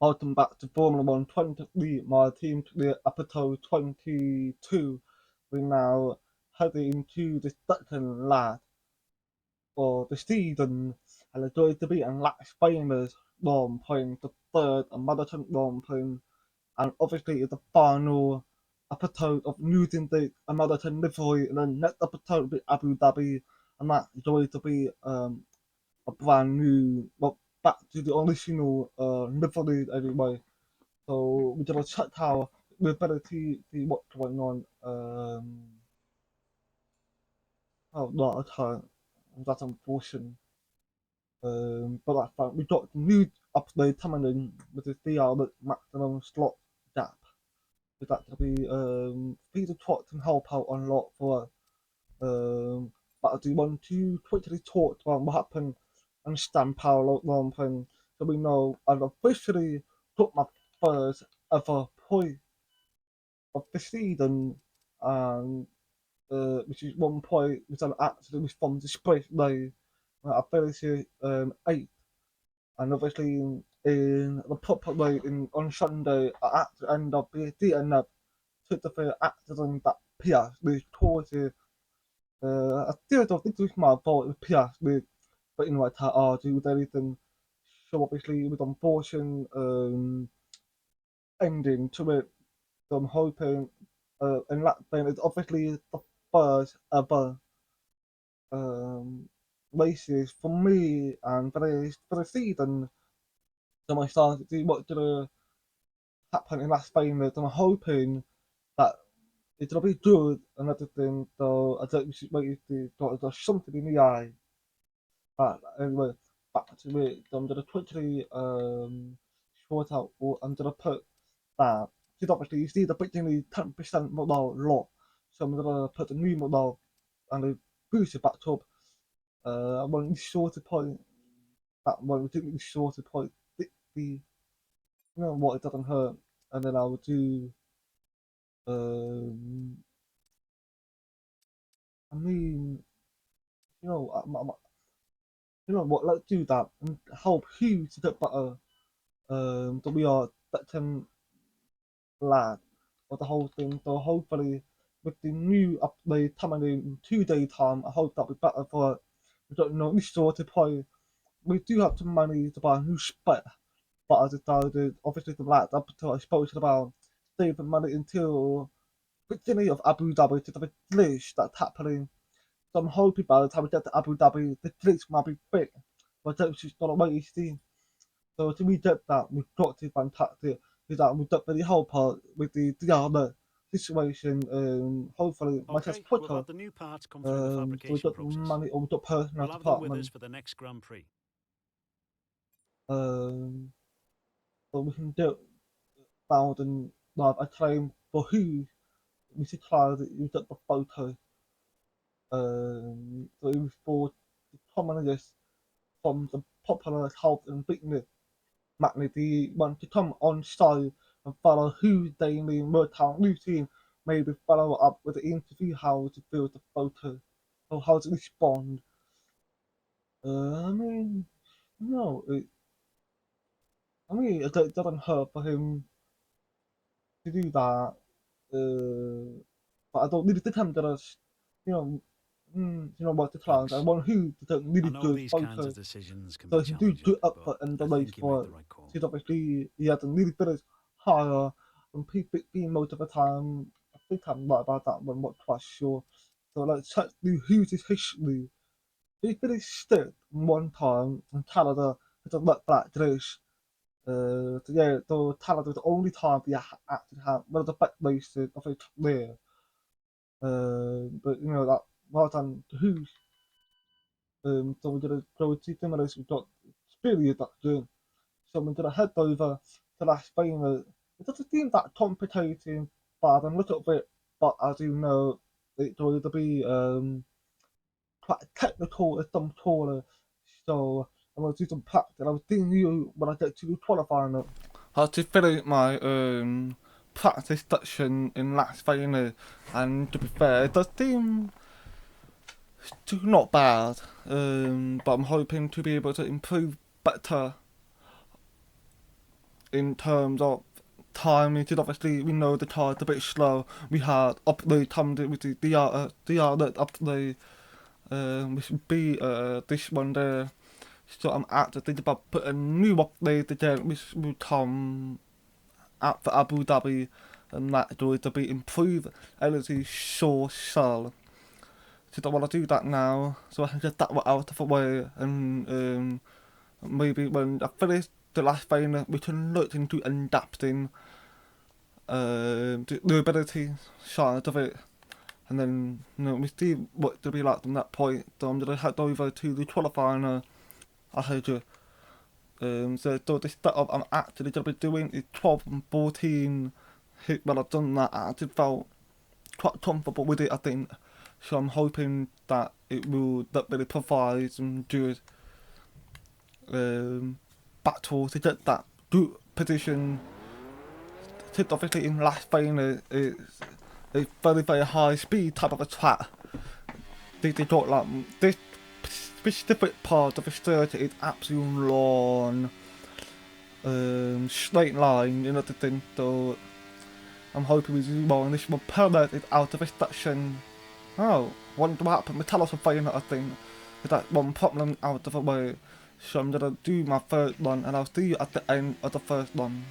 Welcome back to Formula 1 2023. My team took the episode 22. We're now heading into the second lap for the season, and it's going to be in Las Vegas Grand Prix, the third American Grand Prix, and obviously it's the final episode of using the American livery, and then next episode will be Abu Dhabi, and that's going to be a brand new, well, back to the original livery anyway. So we're gonna check out the ability, see what's going on. Oh no, okay, that's unfortunate. But that's fine. We got the new upgrade coming in with the 3 hour maximum slot gap. So that's gonna be feed the truck can help out a lot for us. But I do want to quickly talk about what happened and stand parallel ramping so we know I've officially got my first ever point of the season, and which is 1 point which I'm actually from the sprint day. I finished eighth, and obviously in the proper way on Sunday I actually end up beating up to the accident that Piastri caused. I still don't think it was my fault with Piastri, but you know I can't argue with anything. So obviously with unfortunate ending to it, so I'm hoping in that vein it's obviously the first ever um, races for me and for the season. So I started to see what's gonna happen in Las Vegas. I'm hoping that it's gonna be good and everything. So I don't we should wait to there's something in the eye. But anyway, back to it. So I'm gonna quickly short out or I'm gonna put that. Because obviously you see the beginning 10% model lot. So I'm gonna put the new model and the boost it back up. I want the shorter point. That one we didn't the shorter point. The you know what, it doesn't hurt. And then I will do um I mean you know what, let's do that and help Hugh to get better. That we are that can lad or the whole thing. So hopefully with the new update coming in 2 day time, I hope that'll be better for it. We don't know this sort of play. We do have some money to buy a new spec, but I decided obviously the last episode I spoke about saving money until beginning of Abu Dhabi to the glitch that's happening. So I'm hoping by the time we get to Abu Dhabi the glitch might be big. But that's just not what you see. So to me get that we've got to fantastic is that we've got really help out with the other situation. Hopefully my test Okay, we've quicker. had the new parts come through the So we've fabrication got process. money or we've got personnel We'll have them with us department. for the next Grand Prix. Um, so we can do found and like a claim for who we should try that you got the photo. So it was for the commoners from the popular health and fitness magazine want to come on show and follow who they mean workout routine, maybe follow up with the interview how to build the photo or how to respond. I mean, no, it doesn't hurt for him to do that. But I don't really think I'm gonna, you know, you know what, the challenge. I Thanks. want who to take I really know good these kinds of photos. decisions can So be he can do challenging, good but effort in the I race think you made for the it. right call. Because obviously he had a really finished higher and people being most of the time. I think I'm right about that one, not quite sure. So let's check the who's his history. He finished sixth one time in Canada with a red black dress. So yeah, so Canada was the only time he actually had one of the best races of his career. But you know that well done to who's. So we're gonna go to Timorous. We've got Spirit that doing. So we're gonna head over to Las Vegas. It doesn't seem that complicated, but a little bit. But I do know it's going to be quite technical at some corner. So I'm gonna do some practice. I was telling you when I get to the qualifying how to finish my practice section in Las Vegas, and to be fair, it does seem to not bad. But I'm hoping to be able to improve better in terms of timing, because obviously we know the car's a bit slow. We had upload time with the DR that upload, which would be this one there. So I'm actually thinking about putting a new update again, which will come out for Abu Dhabi, and that's going to be improved energy source cell. So I want to do that now, so I can get that one out of the way, and maybe when I finish the last final, we can look into adapting the ability side of it, and then we see what it'll be like from that point. So I'm gonna head over to the qualifier. I heard you. So this setup I'm actually gonna be doing is 12 and 14. When I've done that, I actually felt quite comfortable with it, I think. So I'm hoping that it will that really provide some good battle to get that good position. Because obviously in last final it's a very very high speed type of a track. They got like this specific part of the circuit is absolutely long, straight line, you know the thing. So I'm hoping we do more, and this will permit it out of this section. Oh, wonder what happened with Talos of Fire, I think. With that one problem out of the way. So I'm gonna do my third one, and I'll see you at the end of the first one.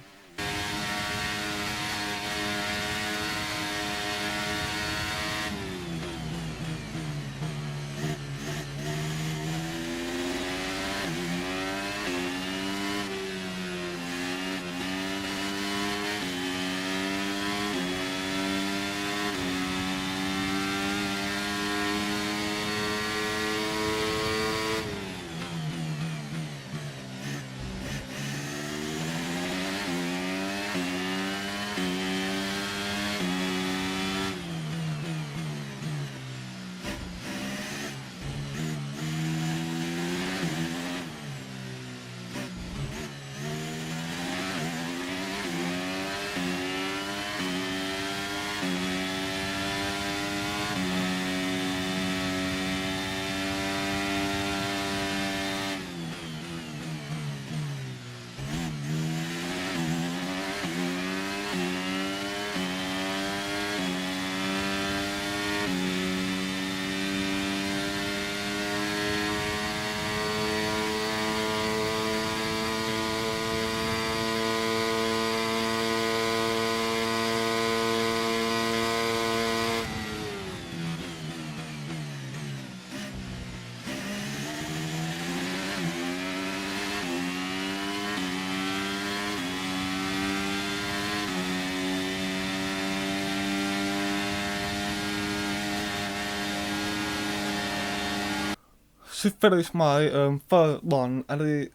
To finish my third one, and it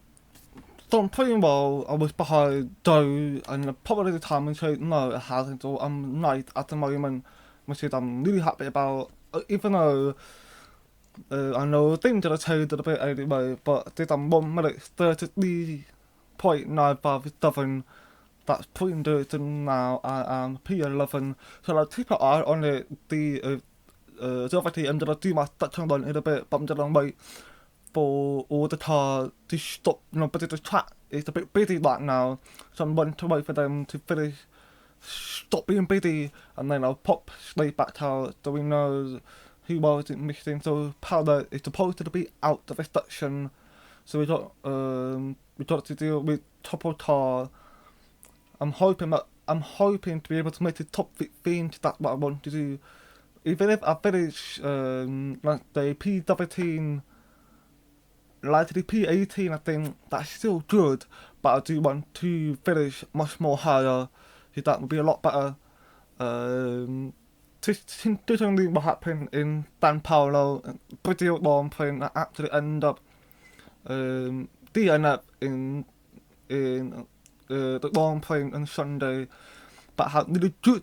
done pretty well. I was behind Joe, and probably the time and said no, it hasn't. So I'm right at the moment, which is I'm really happy about. Even though I know things that I changed a bit anyway, but did I'm 1 minute 33.957. That's pretty good. And now I am P11, so I'll keep an eye on it. So obviously I'm gonna do my touchdown run in a bit, but I'm gonna wait for all the cars to stop, but the track is a bit busy right now, so I'm going to wait for them to finish, stop being busy, and then I'll pop straight back out so we know who wasn't missing. So Powder is supposed to be out of the section, so we got to deal with top of car. I'm hoping to be able to make the top 15, that's what I want to do. Even if I finish like the P17, like the P18, I think that's still good, but I do want to finish much more higher, so that would be a lot better. Considering what happened in San Paulo, Brazil Grand Prix, I actually end up DNF in the Grand Prix on Sunday, but I had really good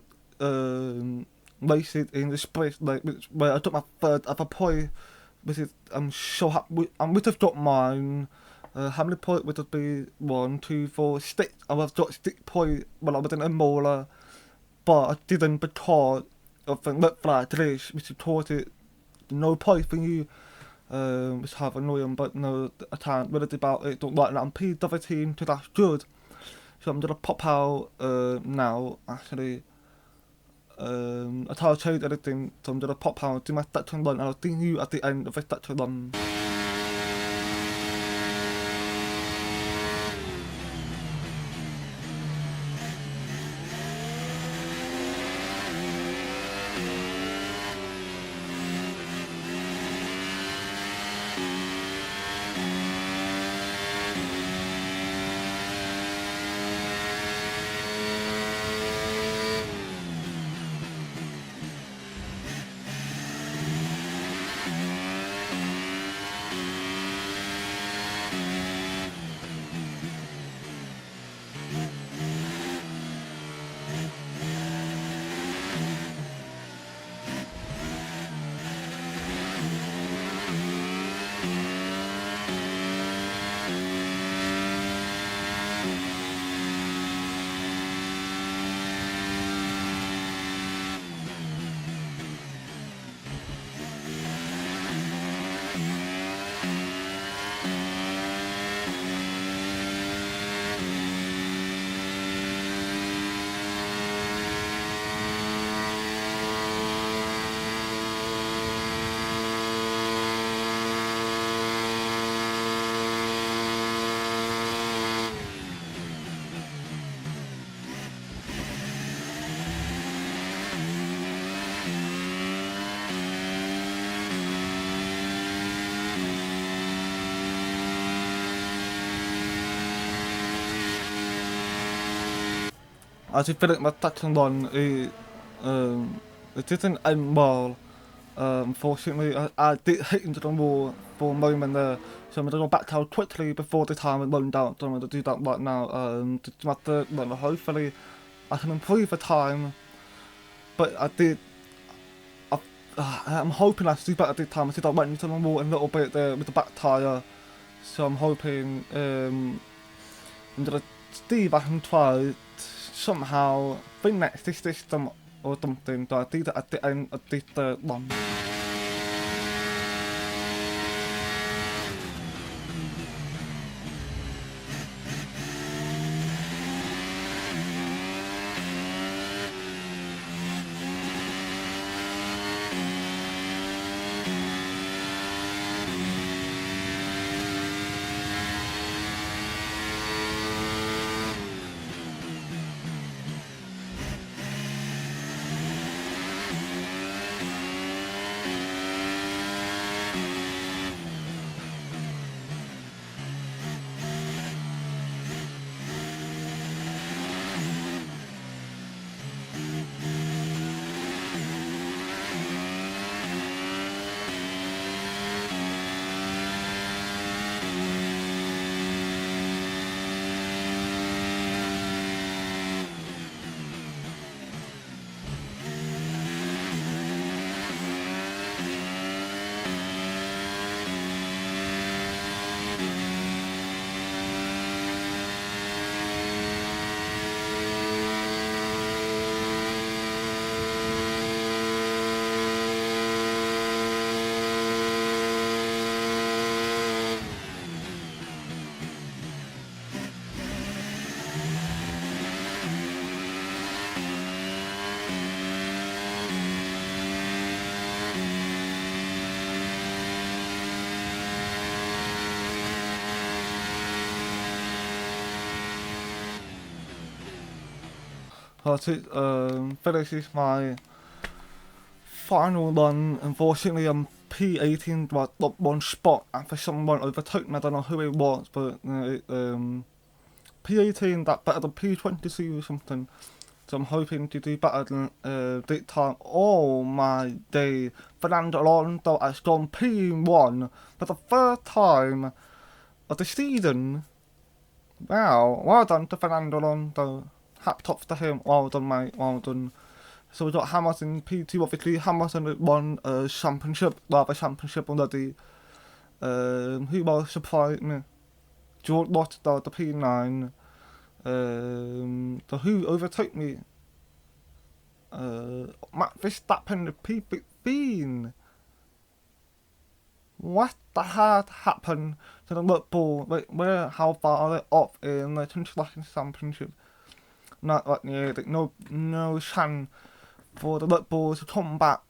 races in the sprint, like where I took my third other point, which is I'm so happy. I would have got mine. How many points would it be? 1, 2, 4, 6. I would have got 6 points when I was in a Mola, but I didn't because of the red flag race, which taught it no point for you. Which have annoying, but no, I can't really about it. Don't like that. I'm P17, so that's good. So I'm gonna pop out now, actually. I thought I changed everything, so I'm gonna pop out, do my touch and run, and I'll see you at the end of this touch and run. As you finish my touch and run, it didn't end well. Unfortunately, I did hit into the wall for a moment there, so I'm gonna go back out quickly before the time and run down. So I'm gonna do that right now. To my third run. Hopefully, I can improve the time. But I did. I'm hoping I do better this time. I did I went into the wall a little bit there with the back tire, so I'm hoping I'm gonna see if I can try somehow finish this system or something. So I did it at the end of this third one. But it finishes my final run. Unfortunately, I'm P18 by top one spot after someone overtook me. I don't know who it was, but P18 that better than P22 or something. So I'm hoping to do better than this time. Oh my day. Fernando Alonso has gone P1 for the third time of the season. Wow, well done to Fernando Alonso. Hat tops to him. Well done, mate. Well done. So we got Hamilton P2. Obviously, Hamilton won a championship already. Who else surprised me? George lost the P9. So who overtook me? Matt Verstappen, the P15. what the hell happened to the Red Bull? Where, how far are they off in the Constructor Championship? Not like no chance for the Red Bull to come back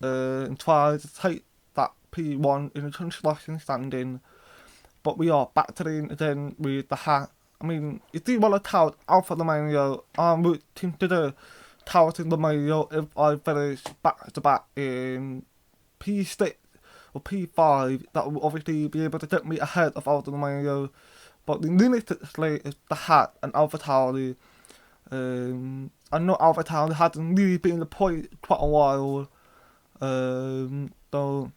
and try to take that P1 in the Constructor Standing. But we are back to the end again with the hat. I mean, you do want to tout Alpha Romeo. I'm rooting to the touting Romeo if I finish back to back in P6 or P5. That will obviously be able to get me ahead of Alpha Romeo. But the limited slate is the hat and Alpha Tauri. I know Alpha Tauri hasn't really been the point quite a while. So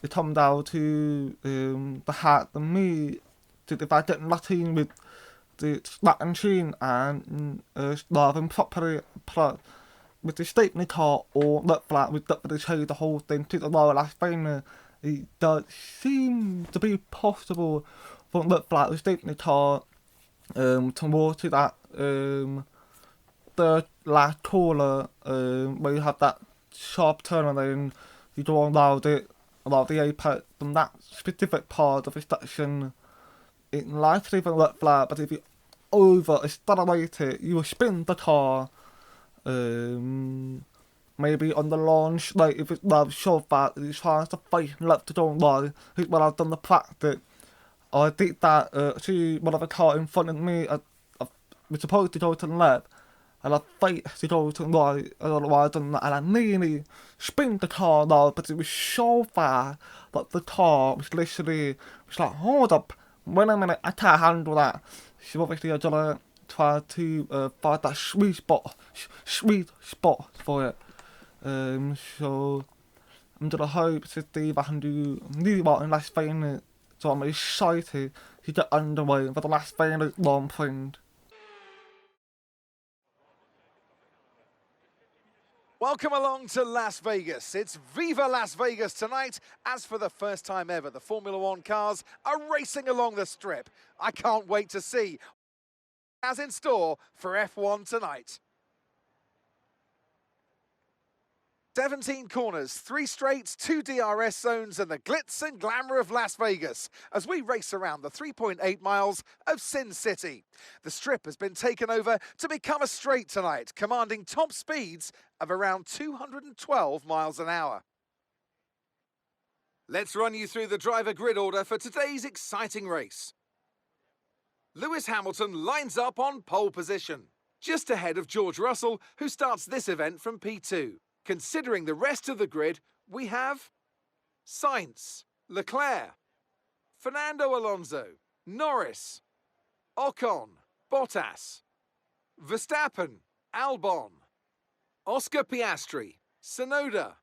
it comes down to the hat and me. If I get lucky with the slot machine and driving properly with the statement car or let flat with the show the whole thing to the lower last final, it does seem to be possible for let flat with statement car towards to that third last corner where you have that sharp turn and then you go around the apex from that specific part of the section. It likely even let flat, but if you over accelerate it, you will spin the car. Maybe on the launch, like if it's not so fast, it tries to fight left to go right. When I've done the practice, I did that. See one of the car in front of me. I was supposed to go to the left, and I fight to go to the right. And I done that, and I nearly spin the car now, but it was so fast that the car was literally like, hold up, wait a minute, I can't handle that. So obviously I gotta try to find that sweet spot for it. So I'm gonna hope to see if I can do really well in last final. So I'm excited to get underway for the last final Grand Prix. Welcome along to Las Vegas. It's Viva Las Vegas tonight, as for the first time ever, the Formula One cars are racing along the strip. I can't wait to see what's in store for F1 tonight. 17 corners, 3 straights, 2 DRS zones, and the glitz and glamour of Las Vegas as we race around the 3.8 miles of Sin City. The strip has been taken over to become a straight tonight, commanding top speeds of around 212 miles an hour. Let's run you through the driver grid order for today's exciting race. Lewis Hamilton lines up on pole position, just ahead of George Russell, who starts this event from P2. Considering the rest of the grid, we have Sainz, Leclerc, Fernando Alonso, Norris, Ocon, Bottas, Verstappen, Albon, Oscar Piastri, Tsunoda,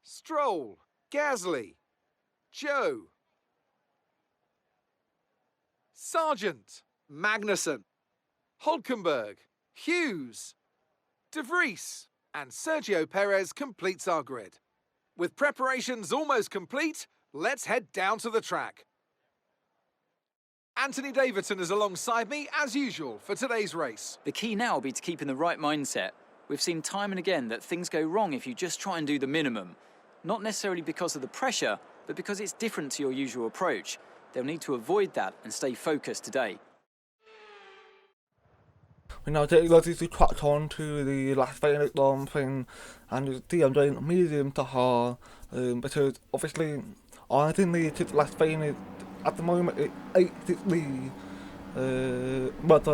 Stroll, Gasly, Joe, Sargent, Magnussen, Hulkenberg, Hughes, De Vries, and Sergio Perez completes our grid. With preparations almost complete, let's head down to the track. Anthony Davidson is alongside me, as usual, for today's race. The key now will be to keep in the right mindset. We've seen time and again that things go wrong if you just try and do the minimum. Not necessarily because of the pressure, but because it's different to your usual approach. They'll need to avoid that and stay focused today. We're now getting ready to crack on to the last final Grand Prix, and I'm doing medium to hard, because obviously I didn't need to the last final. At the moment it's 8-3, but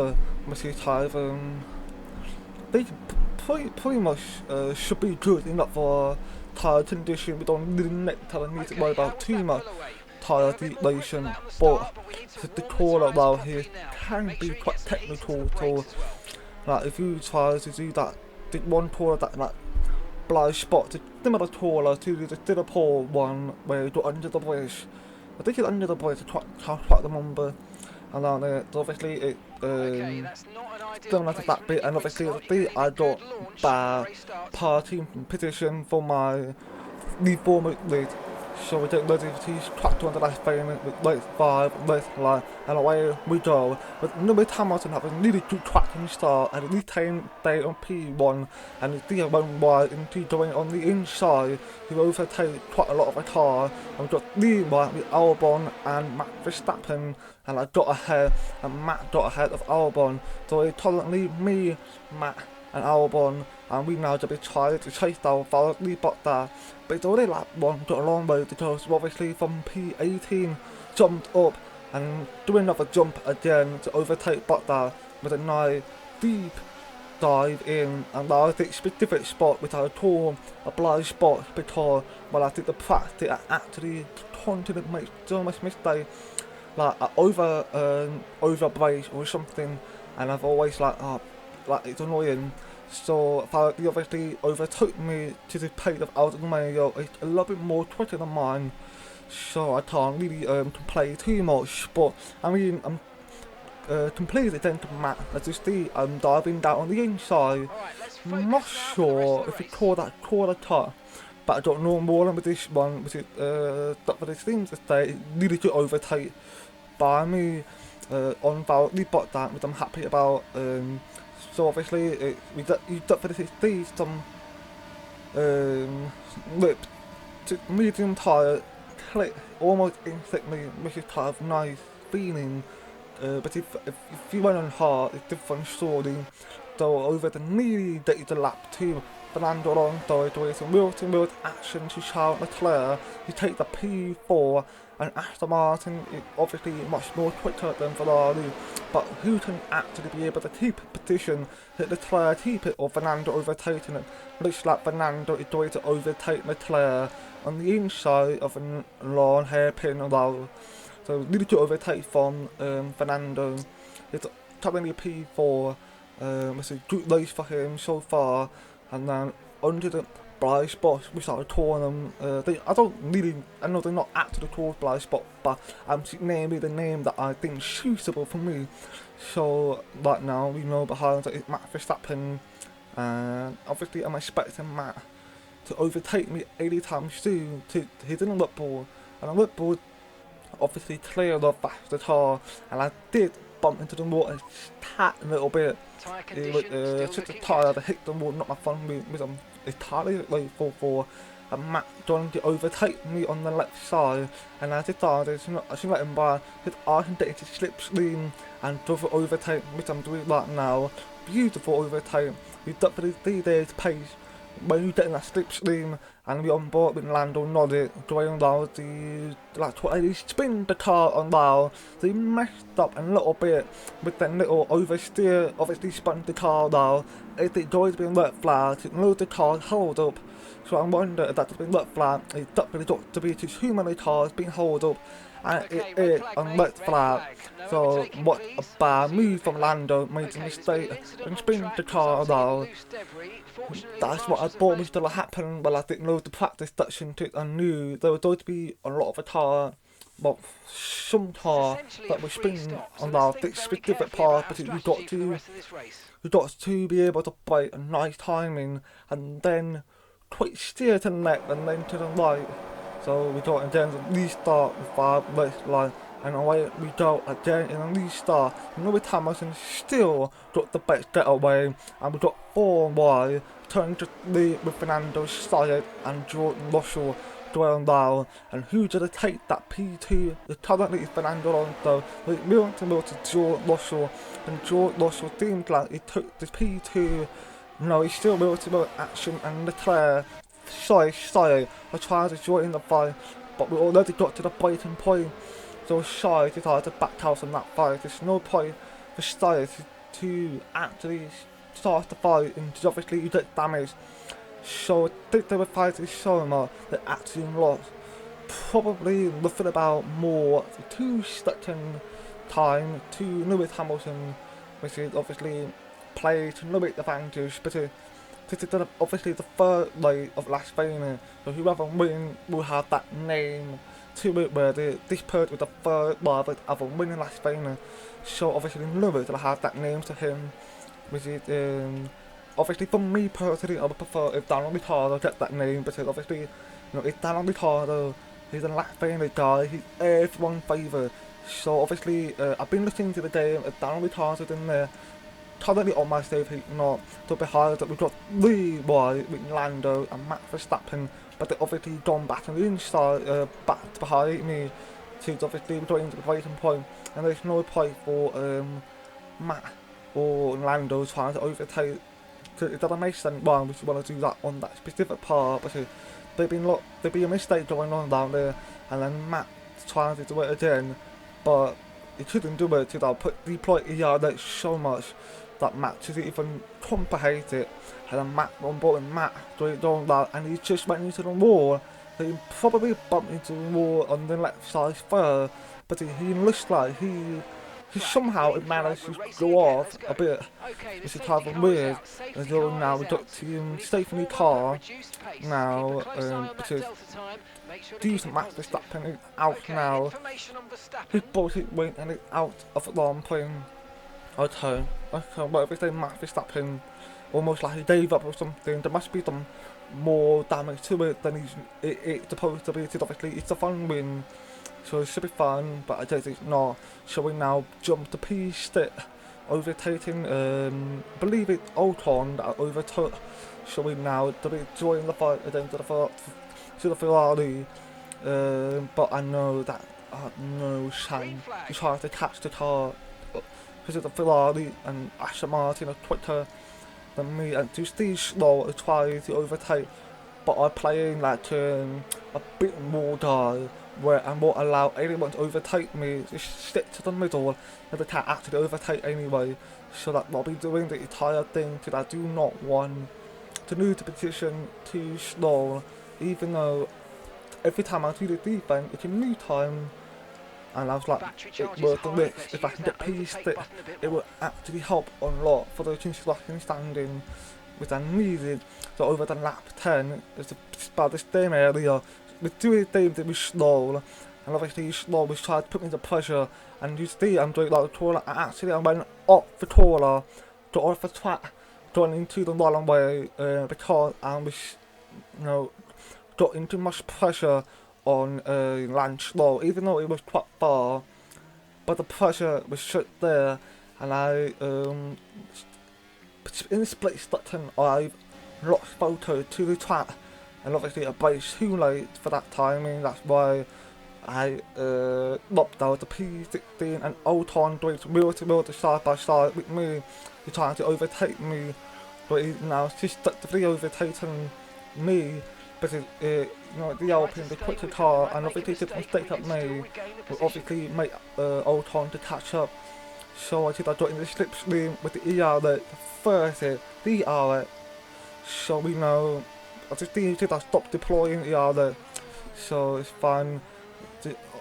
Mr. Tyven, they pretty much should be good enough for tire condition. We don't really need to worry about too much tire deflation, but the corner around here can be quite technical. So like if you try to do that, the one corner that blind spot, the similar corner to the Singapore one where you go under the bridge. I think it's under the bridge, I can't remember. And then obviously it similar to that bit, and obviously I got bad party position for my reformer grid. So we don't load these tracked on the last frame with race 5, race line, and away we go. But Lewis Hamilton have a really good tracking start, and he came day on P1, and he did run wide into going on the inside. He overtake quite a lot of the car, and we got Lee right with Albon and Max Verstappen, and I got ahead, and Matt got ahead of Albon. So it currently me, Matt, and Albon, and we now just be trying to chase down Valtteri Bottas. But it's only lap 1, got a long way to go, so obviously from P18 jumped up and doing another jump again to overtake Bottas with a nice deep dive in, and that was the specific spot which I call a blind spot because when I did the practice I actually continued to make so much mistake, like I over brace or something, and I've always like it's annoying. So he obviously overtook me to the pace of Alfa Romeo. It's a little bit more quicker than mine, so I can't really complain too much. But I mean, I'm completely down to Matt. As you see, I'm diving down on the inside. I'm not sure if we call that quarter cut, but I don't know more with this one. But it seems to say it really to overtake by me on Valtteri Bottas, which I'm happy about. So obviously, we definitely see some lip to medium tyre click almost instantly, which is kind of nice feeling. But if you run on hard, it's different story. So over the nearly the lap 2, Fernando Alonso is doing some wheel-to-wheel action to Charles Leclerc. He takes the P4, and Aston Martin is obviously much more quicker than Ferrari, but who can actually be able to keep position, hit Leclerc, keep it, or Fernando overtaking it? Looks like Fernando is going to overtake Leclerc on the inside of a long hairpin roll. So really to overtake from Fernando. It's currently P4. It's a good race for him so far, and then under the blind spot we started calling them. I know they're not actually called blind spot, but I'm naming the name that I think is suitable for me. So right now we know behind it is Max Verstappen, and obviously I'm expecting Matt to overtake me anytime soon. He's in a Red Bull, and a Red Bull obviously cleared off faster car, and I did bump into the water a little bit. It was just a tyre that hit the wall, not my front wheel, with entirely like 4-4, and Matt trying to overtake me on the left side, and I decided I should let him by, because I can get into slipstream and double overtake, which I'm doing right now. Beautiful overtake. We definitely see there's pace when you get in that slipstream, and we on board with Lando Norris going down he spin the car on now. So he messed up a little bit with that little oversteer, obviously spun the car now. If it goes being red flag, it knows the car hold up. So I wonder if that's been red flag, it's definitely got to be too many cars being held up, and it is on red flag. So what a bad move from Lando, made a mistake and spin the car now. That's what I thought was going to happen, but I didn't know the practice section to it. I knew there was going to be a lot of a car, well, some car that was spinning on that specific part, but you got to be able to break a nice timing and then quick steer to the left and then to the right. So we got again the restart with 5 race line, and away we go again in a restart. Lewis Hamilton still got the best getaway, and we got 4 wide, turning to lead with Fernando's side and George Russell going down. And who's going to take that P2? The currently is Fernando Alonso, with Milton to George Russell, and George Russell seems like he took the P2. No, he's still Milton action, and Leclerc. Sorry, I tried to join in the fight, but we already got to the breaking point. So Shy decided to back out on that fight. There's no point for Shy to actually start the fight, and obviously you get damaged. So I think they were fighting so much that actually lost. Probably nothing about more 2-second time to Lewis Hamilton, which is obviously played to Lewis advantage, but this is obviously the third leg of Las Vegas, so whoever wins will have that name to it, where this person with the third leg of a winning Las Vegas. So obviously Lewis will have that name to him, which is obviously for me personally, I would prefer if Daniel Ricciardo get that name, because obviously, if Daniel Ricciardo He's a lap-favourite guy. He's everyone's favourite. So obviously, I've been listening to the game. Daniel Ricciardo's in there. Currently on my save heat, not to behind that we've got Lee White with Lando and Max Verstappen, but they've obviously gone back on the inside, back behind me. So obviously we're going to the breaking point, and there's no point for Matt or Lando trying to overtake. So it doesn't make sense why we want to do that on that specific part, because there'd be a mistake going on down there, and then Matt trying to do it again, but he couldn't do it without deploy ER so much that Matt didn't even comprehend it, and then Matt on board and Matt doing that, and he just went into the wall. He probably bumped into the wall on the left side first, but he looks like he somehow managed to go off a bit, which is kind of weird. And so now we've got to stay in the car now, because due to Max Verstappen is out now. His bullshit went and it's out of the long playing. Okay, but every day Max Verstappen almost like he gave up or something. There must be some more damage to it than it's supposed to be. It's obviously it's a fun win, so it should be fun, but I guess it's not. So we now jump to P6, overtaking, I believe it's Ocon that overtook. So we now join the fight against the Ferrari, but I know that I have no chance to try to catch the car because of the Ferrari and Aston Martin are quicker than me, and to stay slow to try to overtake, but I'm playing like a bit more guy where I won't allow anyone to overtake me, just stick to the middle and they can't actually overtake anyway. So that I'll be doing the entire thing because I do not want to lose the position too slow, even though every time I do the defense it's a new time, and I was like, it worked on this. If I can get P6, it will actually help a lot for the Constructor Standing, which I needed. So over the lap 10, it's about the same area. With doing things that was slow, and obviously slow was trying to put me under pressure, and you see I'm doing like the taller, I went up the taller, got off the track, going into the wrong way, because I was, got into much pressure on land slow, even though it was quite far, but the pressure was shut there, and I, in a split second, I lost photo to the track. And obviously a brace too late for that timing, that's why I knocked out the P16 and Ocon doing wheel to wheel to side by side with me. He's trying to overtake me, but he's now destructively overtaking me because the Alpine, the quicker car, and obviously the mistake that made will obviously make Ocon to catch up. So I got in the slipstream with the ER at 30, the ER, so we know. I just need to stop deploying the other, so it's fine.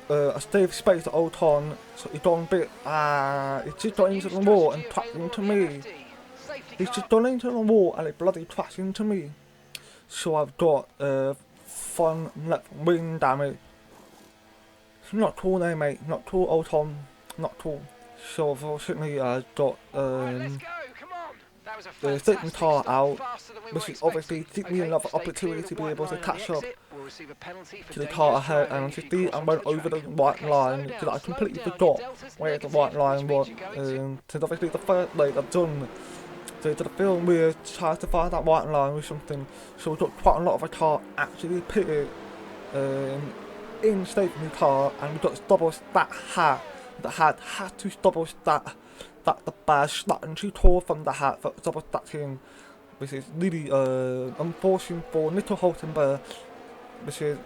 I stayed space to Ocon, so he gone a bit, he just got into the wall and crashed into me. He's just gone into the wall and it bloody crashed into me. So I've got fun left wing damage. It's not cool there, mate, not cool, Ocon, not cool. So unfortunately I got the second car out, which is obviously gave me another opportunity to be able to catch up to the car ahead, and I went over the white line because I completely forgot where the white line was. Because obviously the first leg I've done, so the film we're trying to find that white line or something, so we got quite a lot of the car actually pitted in stationary car, and we got to double stack hat. The hat had to double stack that the badge slightly too tall from the hat for double stacking, which is really unfortunate for Nico Hulkenberg, which is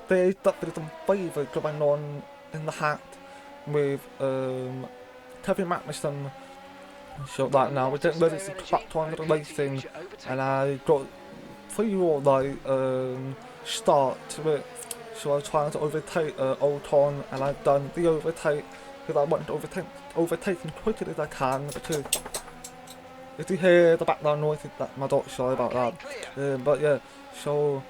there's definitely some favour going on in the hat with Kevin Magnussen. So right now we're getting ready to crack on the racing, and I got 3 start to it. So I was trying to overtake Ocon, and I've done the overtake because I want to overtake him quickly as I can, because if you hear the background noise, that my dog's sorry about that. But yeah, so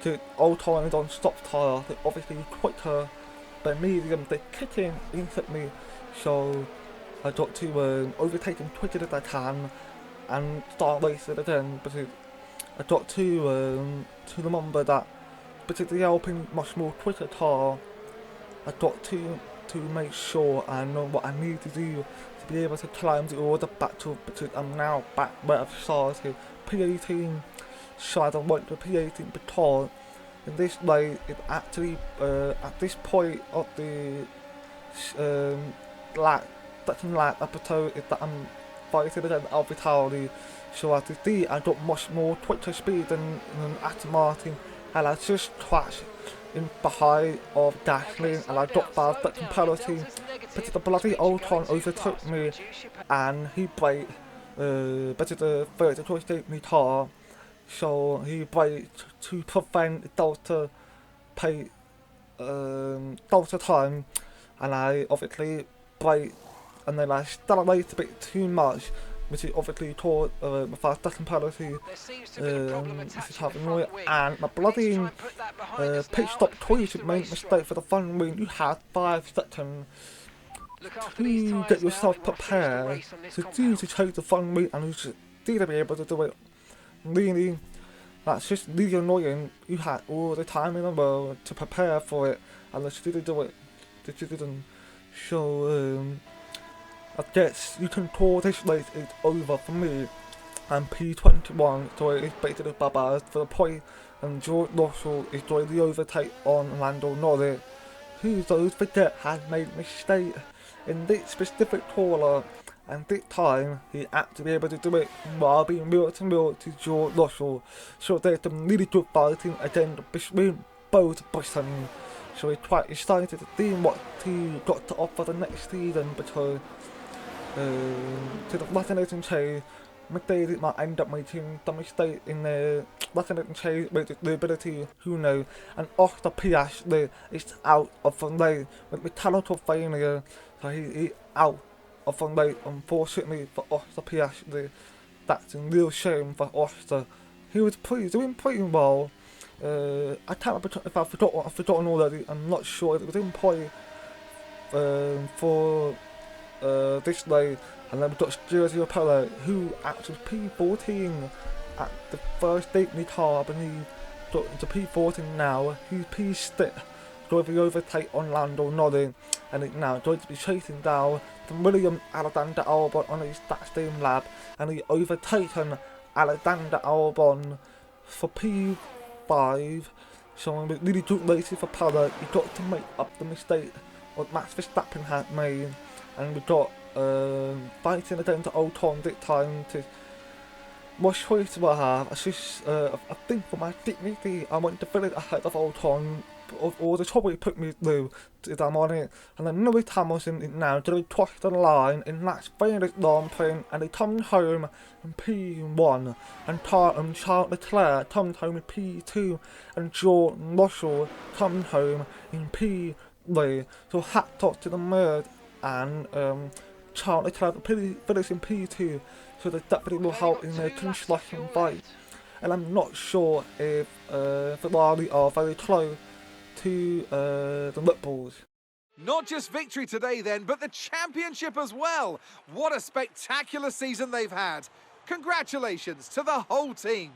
the Ocon is on stop tyre, they're obviously quicker, but medium, they're kicking instantly, so I got to overtake him quicker as I can and start racing again, because I got to remember that but it's helping much more quicker car. I got to make sure I know what I need to do to be able to climb the order back to, because I'm now back where I've started, P18. So I don't want to P18 because in this way it actually at this point of the second lap episode is that I'm fighting against Alvitali. So as you see, I got much more quicker speed than Aston Martin, and I just crashed in behind of Gasly, and I got bad second penalty, but the bloody Ocon overtook me, and he braked, but the third choice gave me car, so he braked to prevent Delta time, and I obviously braked, and then I accelerated a bit too much, which is obviously caused my first second penalty, this is happening, and my bloody pit stop choice made a mistake for the front wing. You had 5 seconds to get yourself prepared to take the front wing, and you should be able to do it. Really, that's just really annoying. You had all the time in the world to prepare for it, and you didn't do it. You didn't. So I guess you can call this race is over for me. I'm P21, so it's basically bye-bye for the point, and George Russell is doing the overtake on Lando Norris, who those forget has made a mistake in this specific corner, and this time he had to be able to do it while being mirror to George Russell. So there's some really good fighting again between both Britain. So we're quite excited to see what he got to offer the next season, because to the fascinating chase, Mercedes might end up making the mistake in the fascinating chase with the ability, who knows, and Oscar Piastri is out of the race with mechanical failure, so he's out of the race, unfortunately for Oscar Piastri. That's a real shame for Oscar. He was doing pretty well. I can't remember if I've forgotten already. I'm not sure. It was in play for this day, and then we've got Sergio Perez, who actually P14 at the first date in the car, I believe, got into P14 now. He's P6, going to overtake on Lando Norris, and is now going to be chasing down the William Alexander Albon on his that same lap, and he overtaken Alexander Albon for P5. So I'm really good racing for Perez. He got to make up the mistake what Max Verstappen had made, and we got fighting against Ocon this time. To what choice do I have? I think for my dignity, I want to finish ahead of Ocon, or the trouble he put me through, if I'm on it. And then Lewis Hamilton is now going to cross the line in that Vegas Grand Prix, and he comes home in P1, and Charles Leclerc comes home in P2, and George Russell comes home in P3. So hats off to the Merd and Charles Leclerc finishing P2, so they definitely will help in their construction fight. And I'm not sure if Ferrari are very close to the Red Bulls. Not just victory today then, but the championship as well. What a spectacular season they've had. Congratulations to the whole team.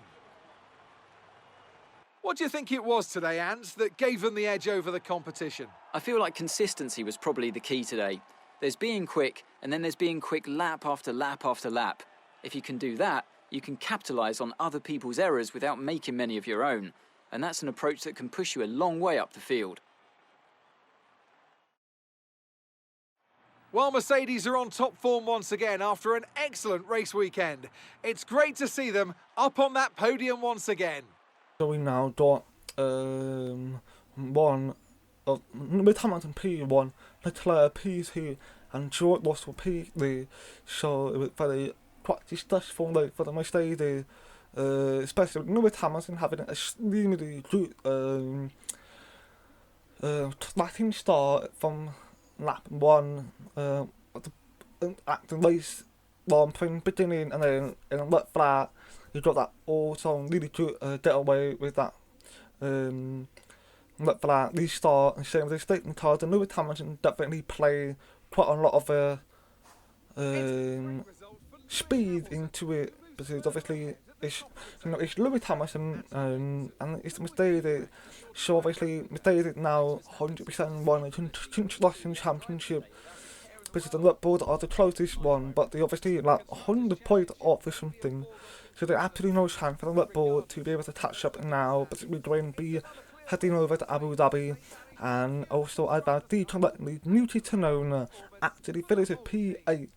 What do you think it was today, Ants, that gave them the edge over the competition? I feel like consistency was probably the key today. There's being quick, and then there's being quick lap after lap after lap. If you can do that, you can capitalise on other people's errors without making many of your own. And that's an approach that can push you a long way up the field. Well, Mercedes are on top form once again after an excellent race weekend. It's great to see them up on that podium once again. So we now got one of with Hamilton P1, Leclerc P2, and George Russell P3. So it was very quite stressful for the Mercedes, especially with Hamilton having an extremely good slacking start from lap 1 at the race from beginning, and then in lap flat you got that also really good getaway with that lap flat restart, and same with the safety cars. And Lewis Hamilton definitely played quite a lot of speed into it, because obviously it's it's Lewis Hamilton, and it's Mercedes. So obviously Mercedes now 100% won the construction championship, because the Red Bull are the closest one, but they obviously like 100 points off or something. So there's absolutely no chance for the Red Bull to be able to catch up now, but we're going to be heading over to Abu Dhabi. And also I found the new to known actually finished with P8.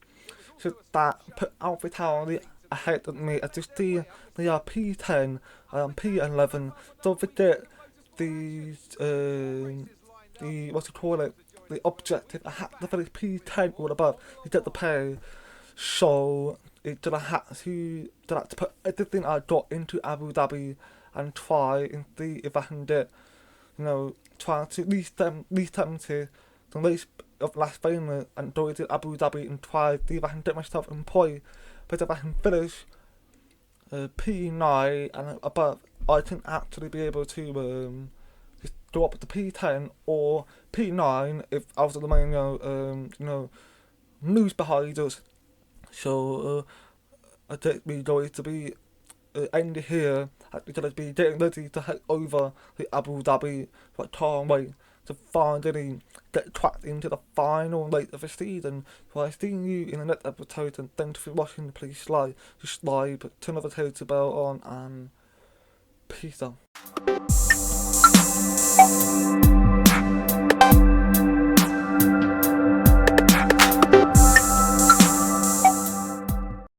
So that put AlphaTauri ahead of me. As you see, they are P10 and P11. Don't forget the what you call it, the objective. I had to finish P10 or above to get the pay. So did I have to put everything I got into Abu Dhabi and try and see if I can get, try to at least to the race of Las Vegas and go to Abu Dhabi and try to see if I can get myself employed. But if I can finish P9 and above, I can actually be able to just go up to P10 or P9 if I was the main, news behind us. So I think we're going to be ending here. We're going to be getting ready to head over to Abu Dhabi. So I can't wait to finally get tracked into the final race of the season. So I'll see you in the next episode, and thanks for watching. Please like, subscribe, turn the notification bell on, and peace out.